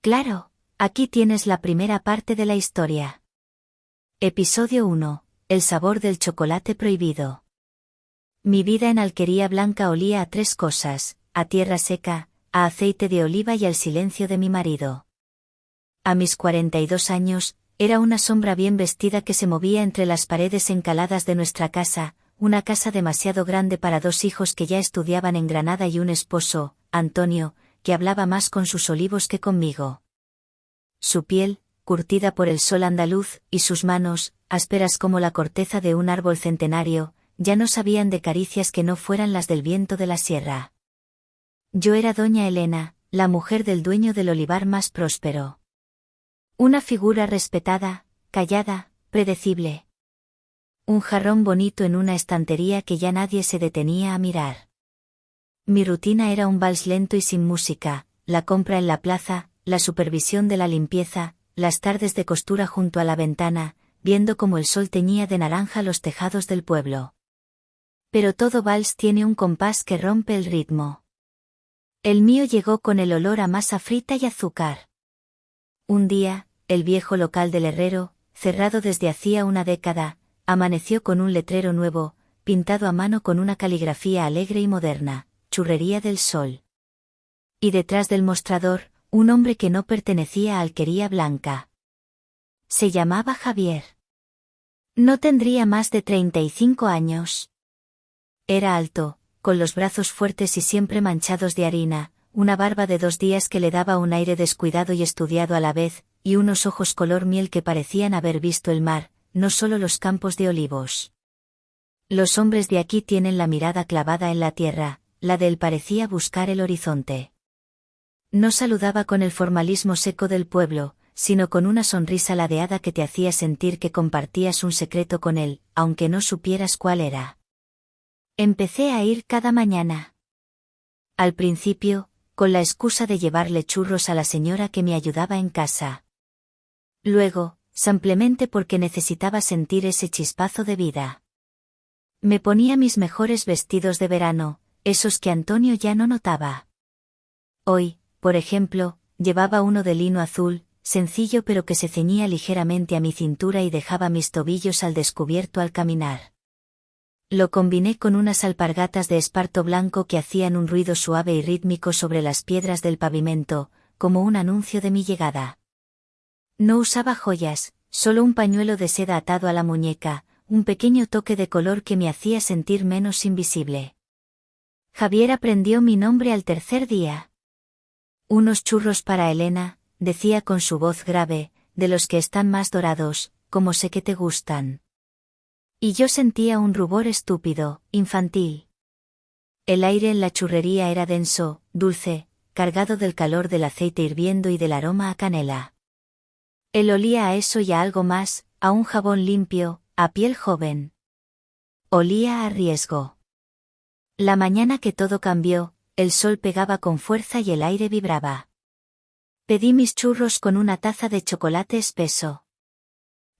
Claro, aquí tienes la primera parte de la historia. Episodio 1. El sabor del chocolate prohibido. Mi vida en Alquería Blanca olía a tres cosas: a tierra seca, a aceite de oliva y al silencio de mi marido. A mis 42 años, era una sombra bien vestida que se movía entre las paredes encaladas de nuestra casa, una casa demasiado grande para dos hijos que ya estudiaban en Granada y un esposo, Antonio, que hablaba más con sus olivos que conmigo. Su piel, curtida por el sol andaluz, y sus manos, ásperas como la corteza de un árbol centenario, ya no sabían de caricias que no fueran las del viento de la sierra. Yo era doña Elena, la mujer del dueño del olivar más próspero. Una figura respetada, callada, predecible. Un jarrón bonito en una estantería que ya nadie se detenía a mirar. Mi rutina era un vals lento y sin música, la compra en la plaza, la supervisión de la limpieza, las tardes de costura junto a la ventana, viendo cómo el sol teñía de naranja los tejados del pueblo. Pero todo vals tiene un compás que rompe el ritmo. El mío llegó con el olor a masa frita y azúcar. Un día, el viejo local del herrero, cerrado desde hacía una década, amaneció con un letrero nuevo, pintado a mano con una caligrafía alegre y moderna: Churrería del Sol. Y detrás del mostrador, un hombre que no pertenecía a Alquería Blanca. Se llamaba Javier. No tendría más de 35 años. Era alto, con los brazos fuertes y siempre manchados de harina, una barba de 2 días que le daba un aire descuidado y estudiado a la vez, y unos ojos color miel que parecían haber visto el mar, no solo los campos de olivos. Los hombres de aquí tienen la mirada clavada en la tierra, la de él parecía buscar el horizonte. No saludaba con el formalismo seco del pueblo, sino con una sonrisa ladeada que te hacía sentir que compartías un secreto con él, aunque no supieras cuál era. Empecé a ir cada mañana. Al principio, con la excusa de llevarle churros a la señora que me ayudaba en casa. Luego, simplemente porque necesitaba sentir ese chispazo de vida. Me ponía mis mejores vestidos de verano, esos que Antonio ya no notaba. Hoy, por ejemplo, llevaba uno de lino azul, sencillo pero que se ceñía ligeramente a mi cintura y dejaba mis tobillos al descubierto al caminar. Lo combiné con unas alpargatas de esparto blanco que hacían un ruido suave y rítmico sobre las piedras del pavimento, como un anuncio de mi llegada. No usaba joyas, solo un pañuelo de seda atado a la muñeca, un pequeño toque de color que me hacía sentir menos invisible. Javier aprendió mi nombre al tercer día. Unos churros para Elena, decía con su voz grave, de los que están más dorados, como sé que te gustan. Y yo sentía un rubor estúpido, infantil. El aire en la churrería era denso, dulce, cargado del calor del aceite hirviendo y del aroma a canela. Él olía a eso y a algo más, a un jabón limpio, a piel joven. Olía a riesgo. La mañana que todo cambió, el sol pegaba con fuerza y el aire vibraba. Pedí mis churros con una taza de chocolate espeso.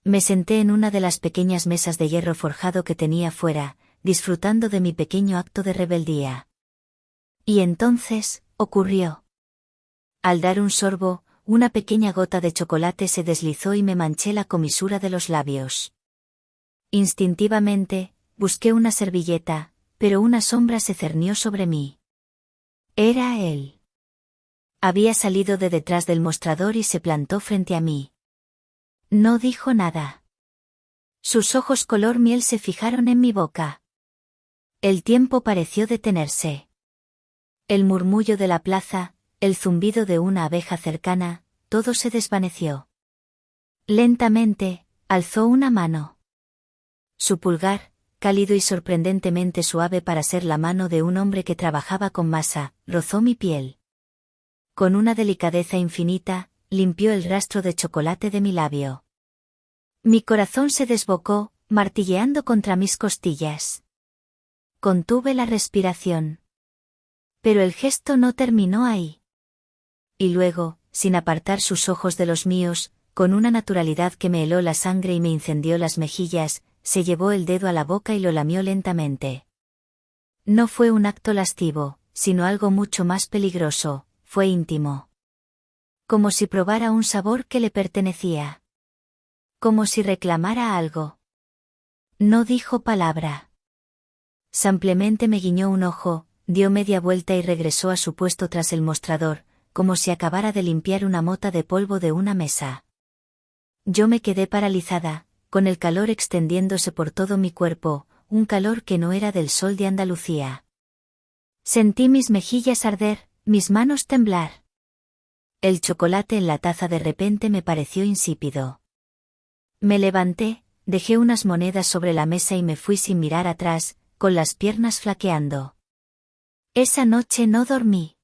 Me senté en una de las pequeñas mesas de hierro forjado que tenía fuera, disfrutando de mi pequeño acto de rebeldía. Y entonces, ocurrió. Al dar un sorbo, una pequeña gota de chocolate se deslizó y me manché la comisura de los labios. Instintivamente, busqué una servilleta, pero una sombra se cernió sobre mí. Era él. Había salido de detrás del mostrador y se plantó frente a mí. No dijo nada. Sus ojos color miel se fijaron en mi boca. El tiempo pareció detenerse. El murmullo de la plaza, el zumbido de una abeja cercana, todo se desvaneció. Lentamente, alzó una mano. Su pulgar, cálido y sorprendentemente suave para ser la mano de un hombre que trabajaba con masa, rozó mi piel. Con una delicadeza infinita, limpió el rastro de chocolate de mi labio. Mi corazón se desbocó, martilleando contra mis costillas. Contuve la respiración. Pero el gesto no terminó ahí. Y luego, sin apartar sus ojos de los míos, con una naturalidad que me heló la sangre y me incendió las mejillas, se llevó el dedo a la boca y lo lamió lentamente. No fue un acto lascivo, sino algo mucho más peligroso, fue íntimo. Como si probara un sabor que le pertenecía. Como si reclamara algo. No dijo palabra. Simplemente me guiñó un ojo, dio media vuelta y regresó a su puesto tras el mostrador, como si acabara de limpiar una mota de polvo de una mesa. Yo me quedé paralizada, con el calor extendiéndose por todo mi cuerpo, un calor que no era del sol de Andalucía. Sentí mis mejillas arder, mis manos temblar. El chocolate en la taza de repente me pareció insípido. Me levanté, dejé unas monedas sobre la mesa y me fui sin mirar atrás, con las piernas flaqueando. Esa noche no dormí.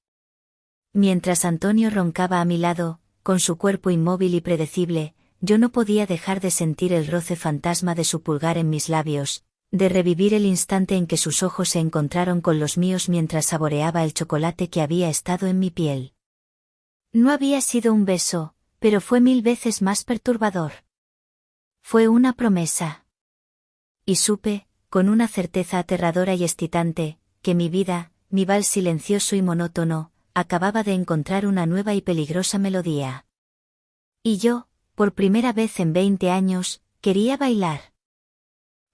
Mientras Antonio roncaba a mi lado, con su cuerpo inmóvil y predecible, yo no podía dejar de sentir el roce fantasma de su pulgar en mis labios, de revivir el instante en que sus ojos se encontraron con los míos mientras saboreaba el chocolate que había estado en mi piel. No había sido un beso, pero fue 1000 veces más perturbador. Fue una promesa. Y supe, con una certeza aterradora y excitante, que mi vida, mi vals silencioso y monótono, acababa de encontrar una nueva y peligrosa melodía. Y yo, por primera vez en 20 años, quería bailar.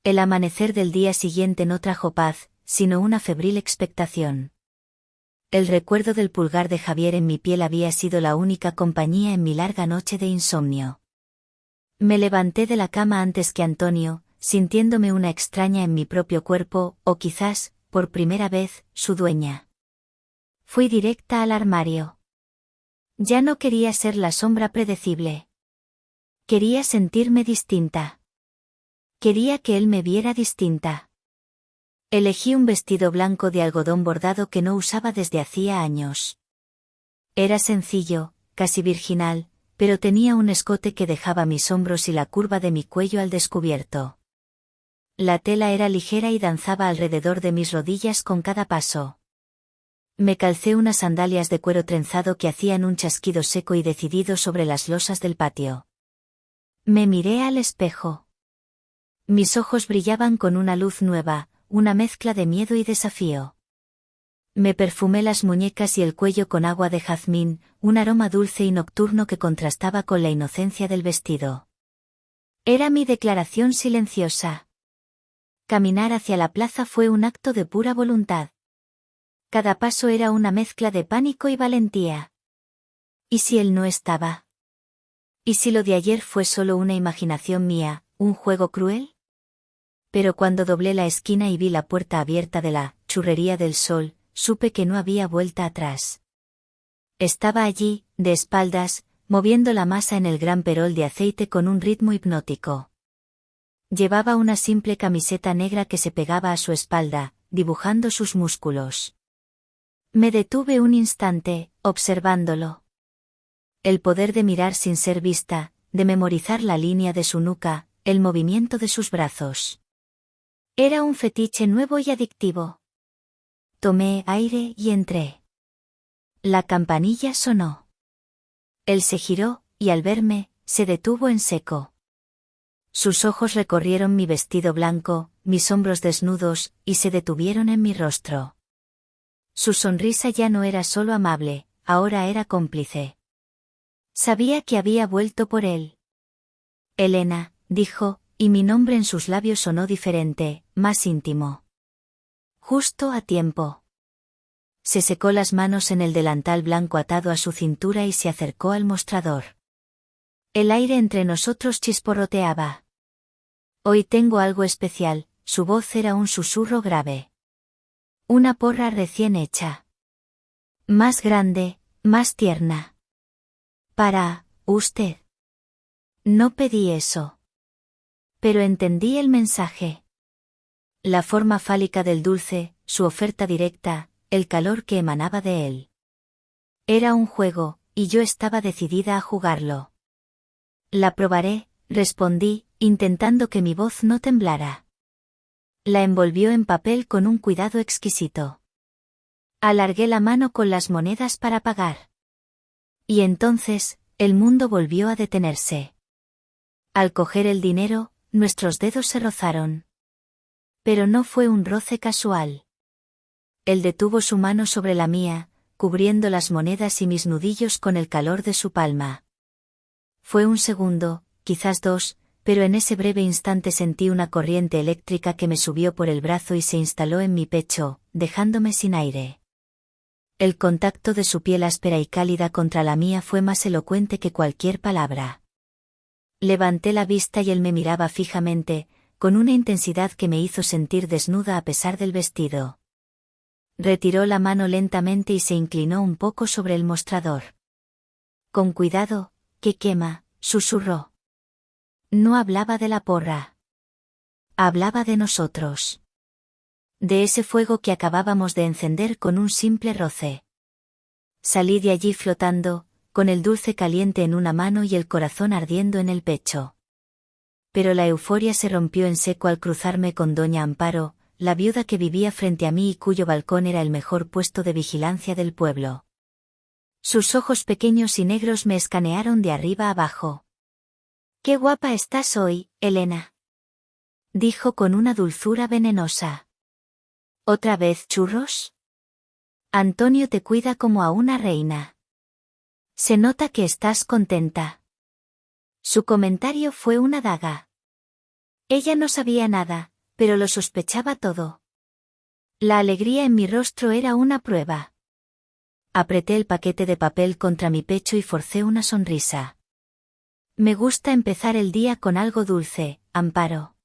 El amanecer del día siguiente no trajo paz, sino una febril expectación. El recuerdo del pulgar de Javier en mi piel había sido la única compañía en mi larga noche de insomnio. Me levanté de la cama antes que Antonio, sintiéndome una extraña en mi propio cuerpo, o quizás, por primera vez, su dueña. Fui directa al armario. Ya no quería ser la sombra predecible. Quería sentirme distinta. Quería que él me viera distinta. Elegí un vestido blanco de algodón bordado que no usaba desde hacía años. Era sencillo, casi virginal, pero tenía un escote que dejaba mis hombros y la curva de mi cuello al descubierto. La tela era ligera y danzaba alrededor de mis rodillas con cada paso. Me calcé unas sandalias de cuero trenzado que hacían un chasquido seco y decidido sobre las losas del patio. Me miré al espejo. Mis ojos brillaban con una luz nueva, una mezcla de miedo y desafío. Me perfumé las muñecas y el cuello con agua de jazmín, un aroma dulce y nocturno que contrastaba con la inocencia del vestido. Era mi declaración silenciosa. Caminar hacia la plaza fue un acto de pura voluntad. Cada paso era una mezcla de pánico y valentía. ¿Y si él no estaba? ¿Y si lo de ayer fue solo una imaginación mía, un juego cruel? Pero cuando doblé la esquina y vi la puerta abierta de la Churrería del Sol, supe que no había vuelta atrás. Estaba allí, de espaldas, moviendo la masa en el gran perol de aceite con un ritmo hipnótico. Llevaba una simple camiseta negra que se pegaba a su espalda, dibujando sus músculos. Me detuve un instante, observándolo. El poder de mirar sin ser vista, de memorizar la línea de su nuca, el movimiento de sus brazos. Era un fetiche nuevo y adictivo. Tomé aire y entré. La campanilla sonó. Él se giró, y al verme, se detuvo en seco. Sus ojos recorrieron mi vestido blanco, mis hombros desnudos, y se detuvieron en mi rostro. Su sonrisa ya no era solo amable, ahora era cómplice. Sabía que había vuelto por él. Elena, dijo, y mi nombre en sus labios sonó diferente, más íntimo. Justo a tiempo. Se secó las manos en el delantal blanco atado a su cintura y se acercó al mostrador. El aire entre nosotros chisporroteaba. Hoy tengo algo especial, su voz era un susurro grave. Una porra recién hecha. Más grande, más tierna. Para usted. No pedí eso. Pero entendí el mensaje. La forma fálica del dulce, su oferta directa, el calor que emanaba de él. Era un juego, y yo estaba decidida a jugarlo. La probaré, respondí, intentando que mi voz no temblara. La envolvió en papel con un cuidado exquisito. Alargué la mano con las monedas para pagar. Y entonces, el mundo volvió a detenerse. Al coger el dinero, nuestros dedos se rozaron. Pero no fue un roce casual. Él detuvo su mano sobre la mía, cubriendo las monedas y mis nudillos con el calor de su palma. Fue un segundo, quizás dos, pero en ese breve instante sentí una corriente eléctrica que me subió por el brazo y se instaló en mi pecho, dejándome sin aire. El contacto de su piel áspera y cálida contra la mía fue más elocuente que cualquier palabra. Levanté la vista y él me miraba fijamente, con una intensidad que me hizo sentir desnuda a pesar del vestido. Retiró la mano lentamente y se inclinó un poco sobre el mostrador. Con cuidado, que quema, susurró. No hablaba de la porra. Hablaba de nosotros. De ese fuego que acabábamos de encender con un simple roce. Salí de allí flotando, con el dulce caliente en una mano y el corazón ardiendo en el pecho. Pero la euforia se rompió en seco al cruzarme con doña Amparo, la viuda que vivía frente a mí y cuyo balcón era el mejor puesto de vigilancia del pueblo. Sus ojos pequeños y negros me escanearon de arriba abajo. «Qué guapa estás hoy, Elena», dijo con una dulzura venenosa. «¿Otra vez churros? Antonio te cuida como a una reina. Se nota que estás contenta». Su comentario fue una daga. Ella no sabía nada, pero lo sospechaba todo. La alegría en mi rostro era una prueba. Apreté el paquete de papel contra mi pecho y forcé una sonrisa. Me gusta empezar el día con algo dulce, Amparo.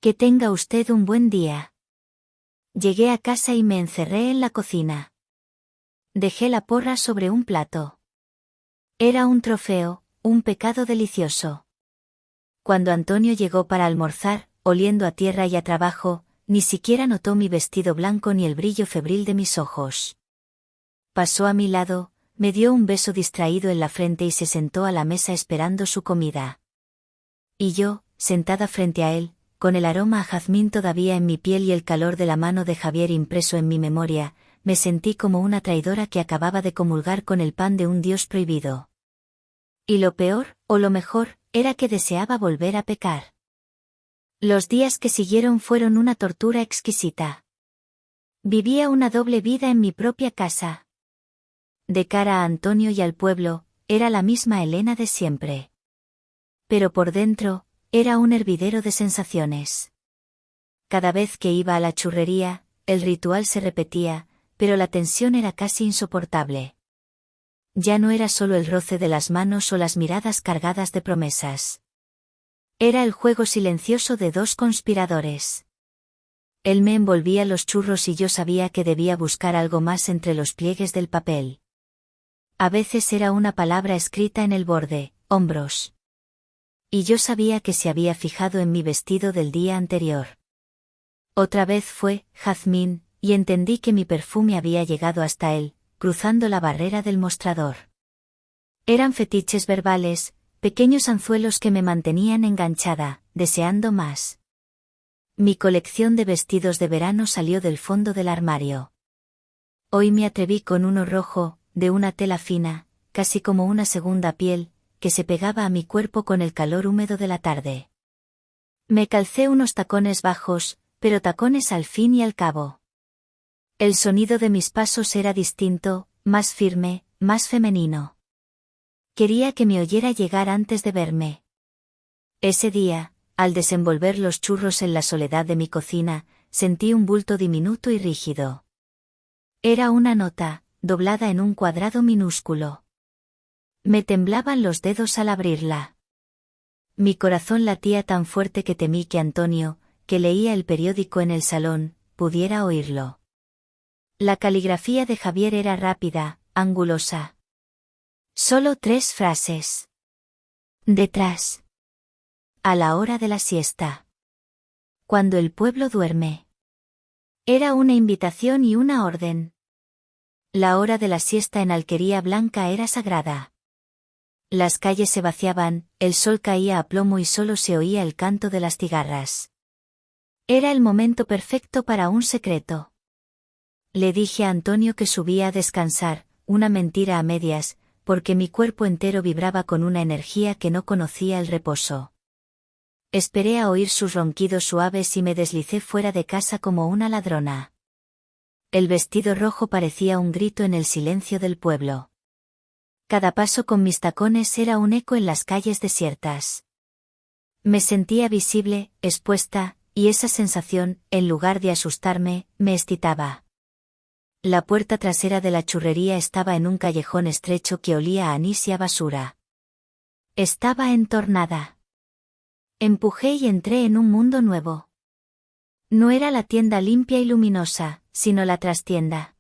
Que tenga usted un buen día. Llegué a casa y me encerré en la cocina. Dejé la porra sobre un plato. Era un trofeo, un pecado delicioso. Cuando Antonio llegó para almorzar, oliendo a tierra y a trabajo, ni siquiera notó mi vestido blanco ni el brillo febril de mis ojos. Pasó a mi lado, me dio un beso distraído en la frente y se sentó a la mesa esperando su comida. Y yo, sentada frente a él, con el aroma a jazmín todavía en mi piel y el calor de la mano de Javier impreso en mi memoria, me sentí como una traidora que acababa de comulgar con el pan de un dios prohibido. Y lo peor, o lo mejor, era que deseaba volver a pecar. Los días que siguieron fueron una tortura exquisita. Vivía una doble vida en mi propia casa. De cara a Antonio y al pueblo, era la misma Elena de siempre. Pero por dentro, era un hervidero de sensaciones. Cada vez que iba a la churrería, el ritual se repetía, pero la tensión era casi insoportable. Ya no era solo el roce de las manos o las miradas cargadas de promesas. Era el juego silencioso de dos conspiradores. Él me envolvía los churros y yo sabía que debía buscar algo más entre los pliegues del papel. A veces era una palabra escrita en el borde, hombros. Y yo sabía que se había fijado en mi vestido del día anterior. Otra vez fue, jazmín, y entendí que mi perfume había llegado hasta él, cruzando la barrera del mostrador. Eran fetiches verbales, pequeños anzuelos que me mantenían enganchada, deseando más. Mi colección de vestidos de verano salió del fondo del armario. Hoy me atreví con uno rojo, de una tela fina, casi como una segunda piel, que se pegaba a mi cuerpo con el calor húmedo de la tarde. Me calcé unos tacones bajos, pero tacones al fin y al cabo. El sonido de mis pasos era distinto, más firme, más femenino. Quería que me oyera llegar antes de verme. Ese día, al desenvolver los churros en la soledad de mi cocina, sentí un bulto diminuto y rígido. Era una nota, doblada en un cuadrado minúsculo. Me temblaban los dedos al abrirla. Mi corazón latía tan fuerte que temí que Antonio, que leía el periódico en el salón, pudiera oírlo. La caligrafía de Javier era rápida, angulosa. Solo 3 frases. Detrás. A la hora de la siesta. Cuando el pueblo duerme. Era una invitación y una orden. La hora de la siesta en Alquería Blanca era sagrada. Las calles se vaciaban, el sol caía a plomo y solo se oía el canto de las cigarras. Era el momento perfecto para un secreto. Le dije a Antonio que subía a descansar, una mentira a medias, porque mi cuerpo entero vibraba con una energía que no conocía el reposo. Esperé a oír sus ronquidos suaves y me deslicé fuera de casa como una ladrona. El vestido rojo parecía un grito en el silencio del pueblo. Cada paso con mis tacones era un eco en las calles desiertas. Me sentía visible, expuesta, y esa sensación, en lugar de asustarme, me excitaba. La puerta trasera de la churrería estaba en un callejón estrecho que olía a anís y a basura. Estaba entornada. Empujé y entré en un mundo nuevo. No era la tienda limpia y luminosa, sino la trastienda.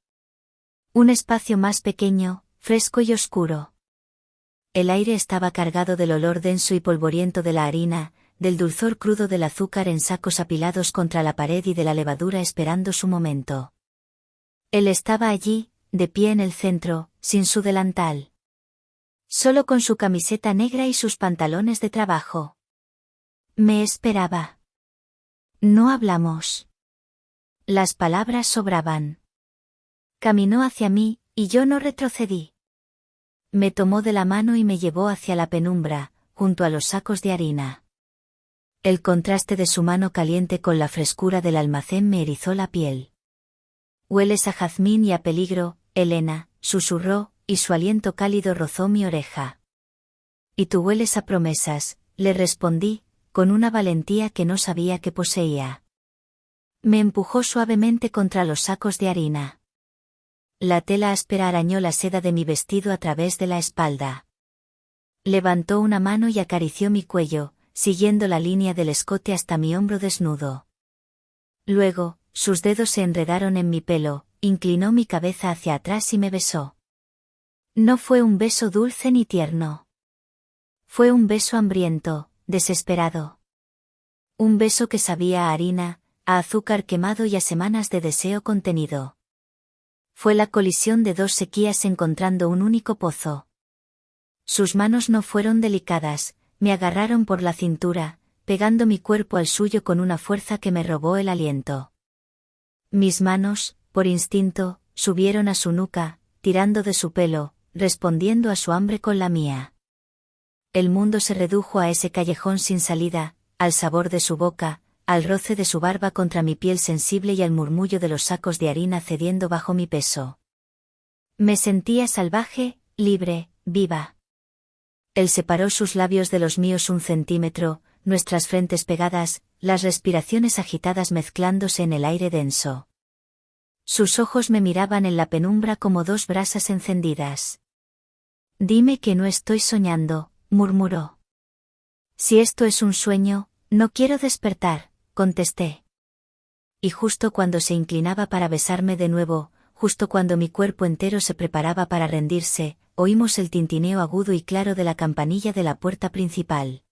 Un espacio más pequeño, fresco y oscuro. El aire estaba cargado del olor denso y polvoriento de la harina, del dulzor crudo del azúcar en sacos apilados contra la pared y de la levadura esperando su momento. Él estaba allí, de pie en el centro, sin su delantal. Solo con su camiseta negra y sus pantalones de trabajo. Me esperaba. No hablamos. Las palabras sobraban. Caminó hacia mí, y yo no retrocedí. Me tomó de la mano y me llevó hacia la penumbra, junto a los sacos de harina. El contraste de su mano caliente con la frescura del almacén me erizó la piel. «Hueles a jazmín y a peligro, Elena», susurró, y su aliento cálido rozó mi oreja. «Y tú hueles a promesas», le respondí, con una valentía que no sabía que poseía. Me empujó suavemente contra los sacos de harina. La tela áspera arañó la seda de mi vestido a través de la espalda. Levantó una mano y acarició mi cuello, siguiendo la línea del escote hasta mi hombro desnudo. Luego, sus dedos se enredaron en mi pelo, inclinó mi cabeza hacia atrás y me besó. No fue un beso dulce ni tierno. Fue un beso hambriento, desesperado. Un beso que sabía a harina, a azúcar quemado y a semanas de deseo contenido. Fue la colisión de dos sequías encontrando un único pozo. Sus manos no fueron delicadas, me agarraron por la cintura, pegando mi cuerpo al suyo con una fuerza que me robó el aliento. Mis manos, por instinto, subieron a su nuca, tirando de su pelo, respondiendo a su hambre con la mía. El mundo se redujo a ese callejón sin salida, al sabor de su boca, al roce de su barba contra mi piel sensible y al murmullo de los sacos de harina cediendo bajo mi peso. Me sentía salvaje, libre, viva. Él separó sus labios de los míos 1 centímetro, nuestras frentes pegadas, las respiraciones agitadas mezclándose en el aire denso. Sus ojos me miraban en la penumbra como dos brasas encendidas. «Dime que no estoy soñando», murmuró. «Si esto es un sueño, no quiero despertar», contesté. Y justo cuando se inclinaba para besarme de nuevo, justo cuando mi cuerpo entero se preparaba para rendirse, oímos el tintineo agudo y claro de la campanilla de la puerta principal.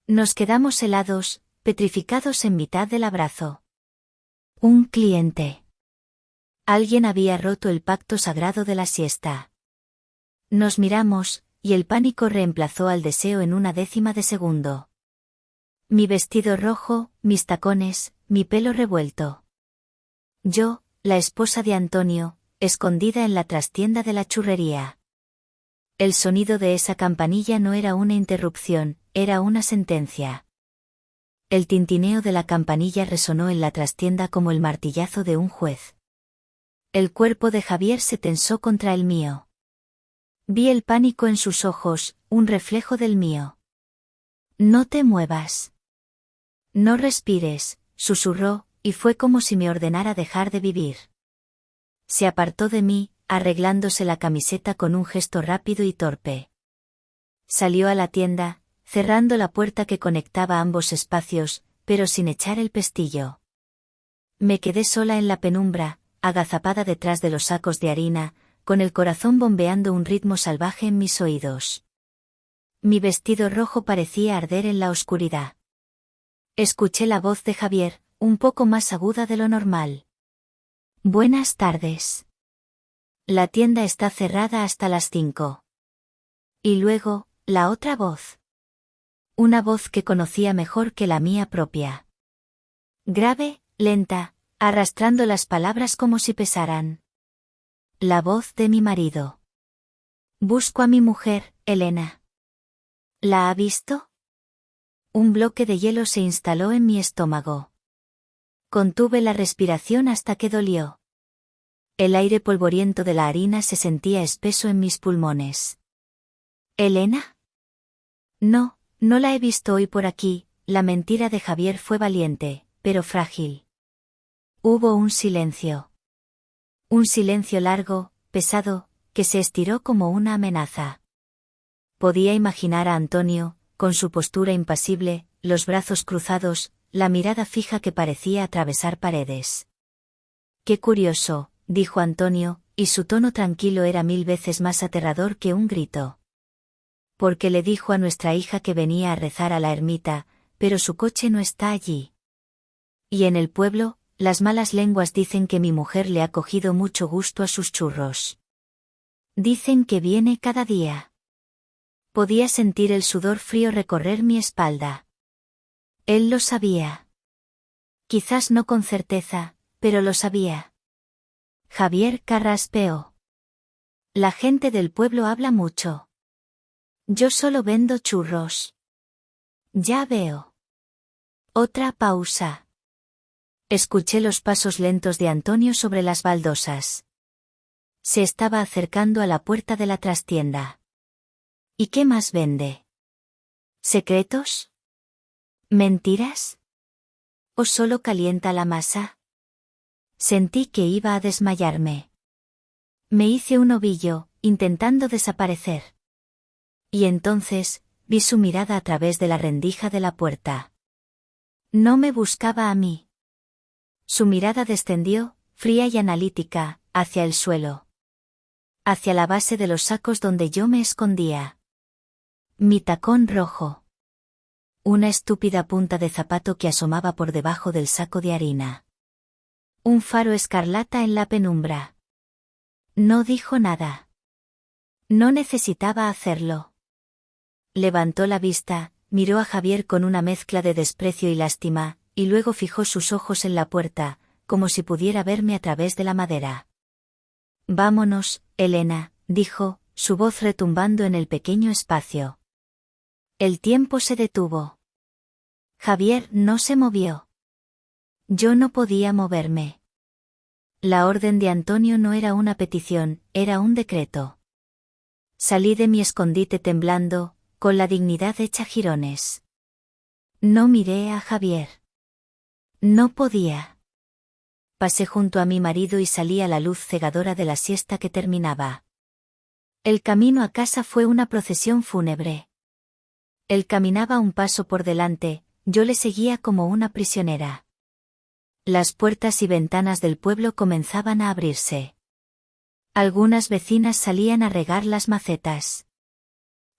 Nos quedamos helados, petrificados en mitad del abrazo. Un cliente. Alguien había roto el pacto sagrado de la siesta. Nos miramos, y el pánico reemplazó al deseo en una décima de segundo. Mi vestido rojo, mis tacones, mi pelo revuelto. Yo, la esposa de Antonio, escondida en la trastienda de la churrería. El sonido de esa campanilla no era una interrupción, era una sentencia. El tintineo de la campanilla resonó en la trastienda como el martillazo de un juez. El cuerpo de Javier se tensó contra el mío. Vi el pánico en sus ojos, un reflejo del mío. «No te muevas. No respires», susurró, y fue como si me ordenara dejar de vivir. Se apartó de mí, arreglándose la camiseta con un gesto rápido y torpe. Salió a la tienda, cerrando la puerta que conectaba ambos espacios, pero sin echar el pestillo. Me quedé sola en la penumbra, agazapada detrás de los sacos de harina, con el corazón bombeando un ritmo salvaje en mis oídos. Mi vestido rojo parecía arder en la oscuridad. Escuché la voz de Javier, un poco más aguda de lo normal. «Buenas tardes. La tienda está cerrada hasta las 5». Y luego, la otra voz. Una voz que conocía mejor que la mía propia. Grave, lenta, arrastrando las palabras como si pesaran. La voz de mi marido. «Busco a mi mujer, Elena». «¿La ha visto?». Un bloque de hielo se instaló en mi estómago. Contuve la respiración hasta que dolió. El aire polvoriento de la harina se sentía espeso en mis pulmones. ¿Elena? No, no la he visto hoy por aquí. La mentira de Javier fue valiente, pero frágil. Hubo un silencio. Un silencio largo, pesado, que se estiró como una amenaza. Podía imaginar a Antonio, con su postura impasible, los brazos cruzados, la mirada fija que parecía atravesar paredes. «Qué curioso», dijo Antonio, y su tono tranquilo era 1000 veces más aterrador que un grito. «Porque le dijo a nuestra hija que venía a rezar a la ermita, pero su coche no está allí. Y en el pueblo, las malas lenguas dicen que mi mujer le ha cogido mucho gusto a sus churros. Dicen que viene cada día». Podía sentir el sudor frío recorrer mi espalda. Él lo sabía. Quizás no con certeza, pero lo sabía. Javier carraspeó. La gente del pueblo habla mucho. Yo solo vendo churros. Ya veo. Otra pausa. Escuché los pasos lentos de Antonio sobre las baldosas. Se estaba acercando a la puerta de la trastienda. ¿Y qué más vende? ¿Secretos? ¿Mentiras? ¿O solo calienta la masa? Sentí que iba a desmayarme. Me hice un ovillo, intentando desaparecer. Y entonces, vi su mirada a través de la rendija de la puerta. No me buscaba a mí. Su mirada descendió, fría y analítica, hacia el suelo. Hacia la base de los sacos donde yo me escondía. Mi tacón rojo. Una estúpida punta de zapato que asomaba por debajo del saco de harina. Un faro escarlata en la penumbra. No dijo nada. No necesitaba hacerlo. Levantó la vista, miró a Javier con una mezcla de desprecio y lástima, y luego fijó sus ojos en la puerta, como si pudiera verme a través de la madera. Vámonos, Elena, dijo, su voz retumbando en el pequeño espacio. El tiempo se detuvo. Javier no se movió. Yo no podía moverme. La orden de Antonio no era una petición, era un decreto. Salí de mi escondite temblando, con la dignidad hecha jirones. No miré a Javier. No podía. Pasé junto a mi marido y salí a la luz cegadora de la siesta que terminaba. El camino a casa fue una procesión fúnebre. Él caminaba un paso por delante, yo le seguía como una prisionera. Las puertas y ventanas del pueblo comenzaban a abrirse. Algunas vecinas salían a regar las macetas.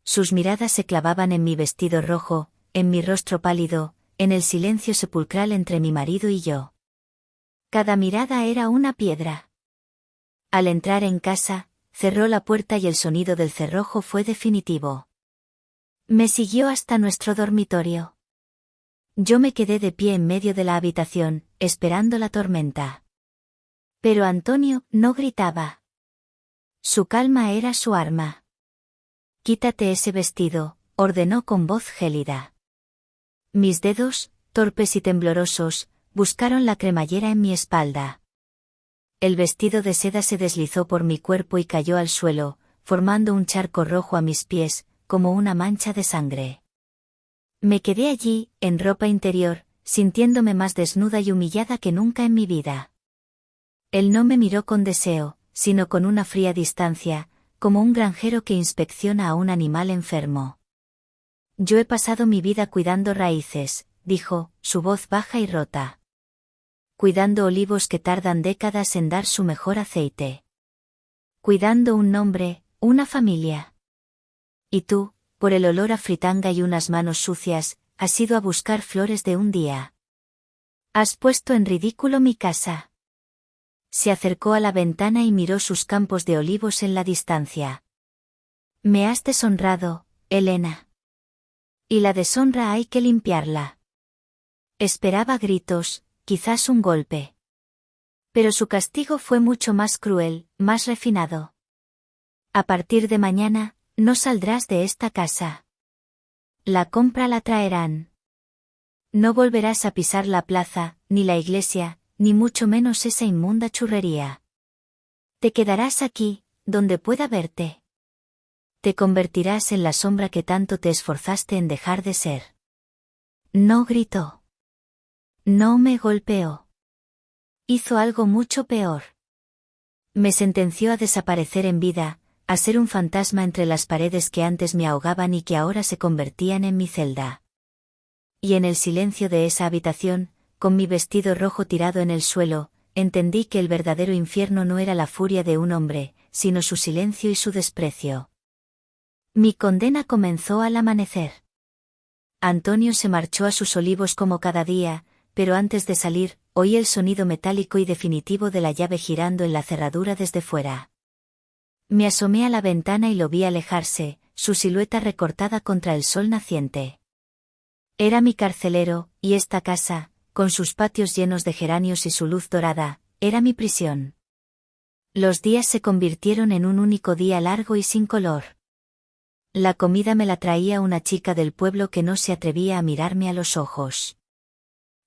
Sus miradas se clavaban en mi vestido rojo, en mi rostro pálido, en el silencio sepulcral entre mi marido y yo. Cada mirada era una piedra. Al entrar en casa, cerró la puerta y el sonido del cerrojo fue definitivo. Me siguió hasta nuestro dormitorio. Yo me quedé de pie en medio de la habitación, esperando la tormenta. Pero Antonio no gritaba. Su calma era su arma. Quítate ese vestido, ordenó con voz gélida. Mis dedos, torpes y temblorosos, buscaron la cremallera en mi espalda. El vestido de seda se deslizó por mi cuerpo y cayó al suelo, formando un charco rojo a mis pies, como una mancha de sangre. Me quedé allí, en ropa interior, sintiéndome más desnuda y humillada que nunca en mi vida. Él no me miró con deseo, sino con una fría distancia, como un granjero que inspecciona a un animal enfermo. Yo he pasado mi vida cuidando raíces, dijo, su voz baja y rota. Cuidando olivos que tardan décadas en dar su mejor aceite. Cuidando un nombre, una familia. Y tú, por el olor a fritanga y unas manos sucias, has ido a buscar flores de un día. Has puesto en ridículo mi casa. Se acercó a la ventana y miró sus campos de olivos en la distancia. Me has deshonrado, Elena. Y la deshonra hay que limpiarla. Esperaba gritos, quizás un golpe. Pero su castigo fue mucho más cruel, más refinado. A partir de mañana, no saldrás de esta casa. La compra la traerán. No volverás a pisar la plaza, ni la iglesia, ni mucho menos esa inmunda churrería. Te quedarás aquí, donde pueda verte. Te convertirás en la sombra que tanto te esforzaste en dejar de ser. No gritó. No me golpeó. Hizo algo mucho peor. Me sentenció a desaparecer en vida, a ser un fantasma entre las paredes que antes me ahogaban y que ahora se convertían en mi celda. Y en el silencio de esa habitación, con mi vestido rojo tirado en el suelo, entendí que el verdadero infierno no era la furia de un hombre, sino su silencio y su desprecio. Mi condena comenzó al amanecer. Antonio se marchó a sus olivos como cada día, pero antes de salir, oí el sonido metálico y definitivo de la llave girando en la cerradura desde fuera. Me asomé a la ventana y lo vi alejarse, su silueta recortada contra el sol naciente. Era mi carcelero, y esta casa, con sus patios llenos de geranios y su luz dorada, era mi prisión. Los días se convirtieron en un único día largo y sin color. La comida me la traía una chica del pueblo que no se atrevía a mirarme a los ojos.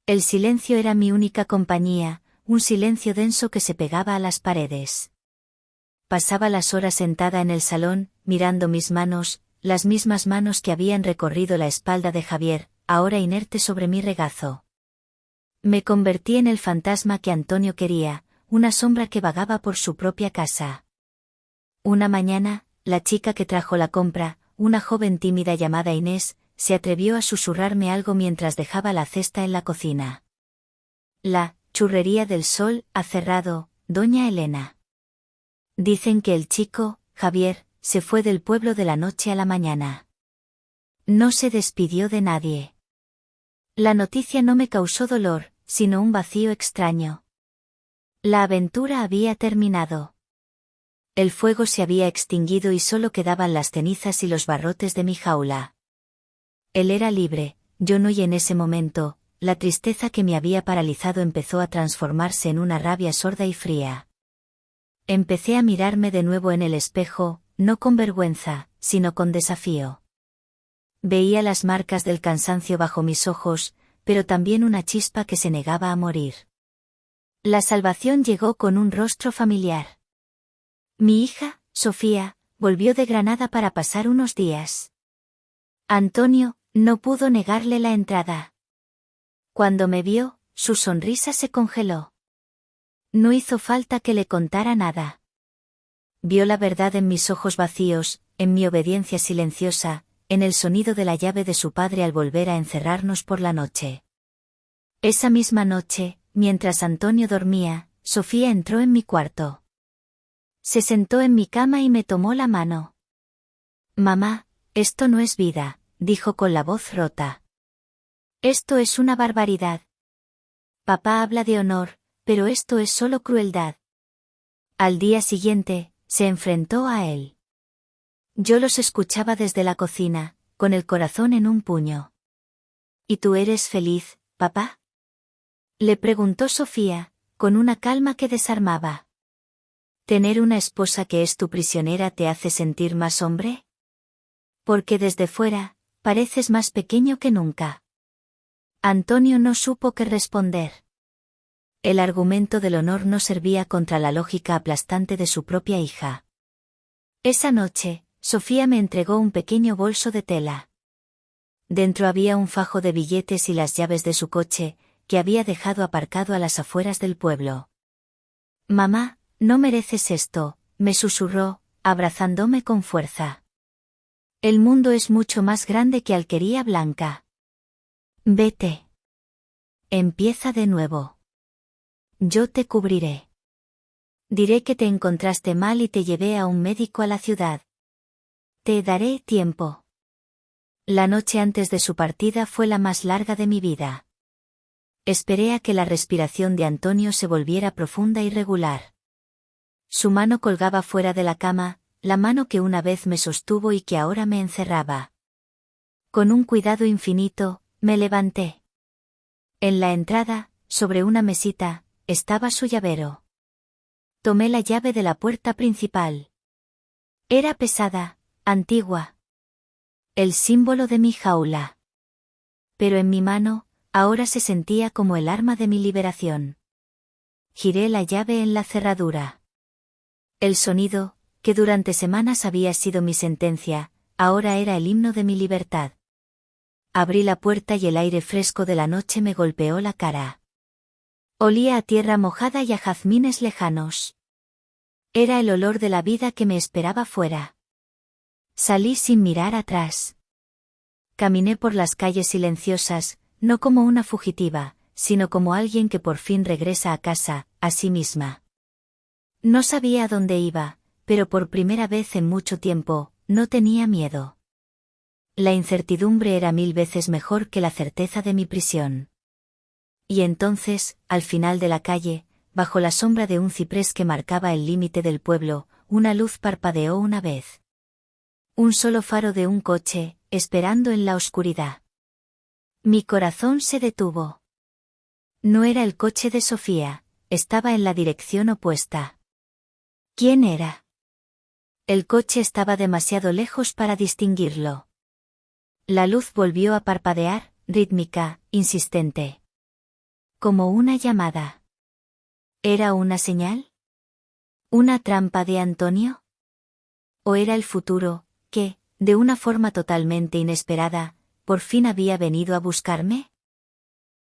El silencio era mi única compañía, un silencio denso que se pegaba a las paredes. Pasaba las horas sentada en el salón, mirando mis manos, las mismas manos que habían recorrido la espalda de Javier, ahora inerte sobre mi regazo. Me convertí en el fantasma que Antonio quería, una sombra que vagaba por su propia casa. Una mañana, la chica que trajo la compra, una joven tímida llamada Inés, se atrevió a susurrarme algo mientras dejaba la cesta en la cocina. La churrería del sol ha cerrado, doña Elena. Dicen que el chico, Javier, se fue del pueblo de la noche a la mañana. No se despidió de nadie. La noticia no me causó dolor, sino un vacío extraño. La aventura había terminado. El fuego se había extinguido y solo quedaban las cenizas y los barrotes de mi jaula. Él era libre, yo no, y en ese momento, la tristeza que me había paralizado empezó a transformarse en una rabia sorda y fría. Empecé a mirarme de nuevo en el espejo, no con vergüenza, sino con desafío. Veía las marcas del cansancio bajo mis ojos, pero también una chispa que se negaba a morir. La salvación llegó con un rostro familiar. Mi hija, Sofía, volvió de Granada para pasar unos días. Antonio no pudo negarle la entrada. Cuando me vio, su sonrisa se congeló. No hizo falta que le contara nada. Vio la verdad en mis ojos vacíos, en mi obediencia silenciosa, en el sonido de la llave de su padre al volver a encerrarnos por la noche. Esa misma noche, mientras Antonio dormía, Sofía entró en mi cuarto. Se sentó en mi cama y me tomó la mano. Mamá, esto no es vida, dijo con la voz rota. Esto es una barbaridad. Papá habla de honor, pero esto es solo crueldad. Al día siguiente, se enfrentó a él. Yo los escuchaba desde la cocina, con el corazón en un puño. ¿Y tú eres feliz, papá? Le preguntó Sofía, con una calma que desarmaba. ¿Tener una esposa que es tu prisionera te hace sentir más hombre? Porque desde fuera, pareces más pequeño que nunca. Antonio no supo qué responder. El argumento del honor no servía contra la lógica aplastante de su propia hija. Esa noche, Sofía me entregó un pequeño bolso de tela. Dentro había un fajo de billetes y las llaves de su coche, que había dejado aparcado a las afueras del pueblo. Mamá, no mereces esto, me susurró, abrazándome con fuerza. El mundo es mucho más grande que Alquería Blanca. Vete. Empieza de nuevo. Yo te cubriré. Diré que te encontraste mal y te llevé a un médico a la ciudad. Te daré tiempo. La noche antes de su partida fue la más larga de mi vida. Esperé a que la respiración de Antonio se volviera profunda y regular. Su mano colgaba fuera de la cama, la mano que una vez me sostuvo y que ahora me encerraba. Con un cuidado infinito, me levanté. En la entrada, sobre una mesita, estaba su llavero. Tomé la llave de la puerta principal. Era pesada, antigua. El símbolo de mi jaula. Pero en mi mano, ahora se sentía como el arma de mi liberación. Giré la llave en la cerradura. El sonido, que durante semanas había sido mi sentencia, ahora era el himno de mi libertad. Abrí la puerta y el aire fresco de la noche me golpeó la cara. Olía a tierra mojada y a jazmines lejanos. Era el olor de la vida que me esperaba fuera. Salí sin mirar atrás. Caminé por las calles silenciosas, no como una fugitiva, sino como alguien que por fin regresa a casa, a sí misma. No sabía a dónde iba, pero por primera vez en mucho tiempo, no tenía miedo. La incertidumbre era 1000 veces mejor que la certeza de mi prisión. Y entonces, al final de la calle, bajo la sombra de un ciprés que marcaba el límite del pueblo, una luz parpadeó una vez. Un solo faro de un coche, esperando en la oscuridad. Mi corazón se detuvo. No era el coche de Sofía, estaba en la dirección opuesta. ¿Quién era? El coche estaba demasiado lejos para distinguirlo. La luz volvió a parpadear, rítmica, insistente. Como una llamada. ¿Era una señal? ¿Una trampa de Antonio? ¿O era el futuro, que, de una forma totalmente inesperada, por fin había venido a buscarme?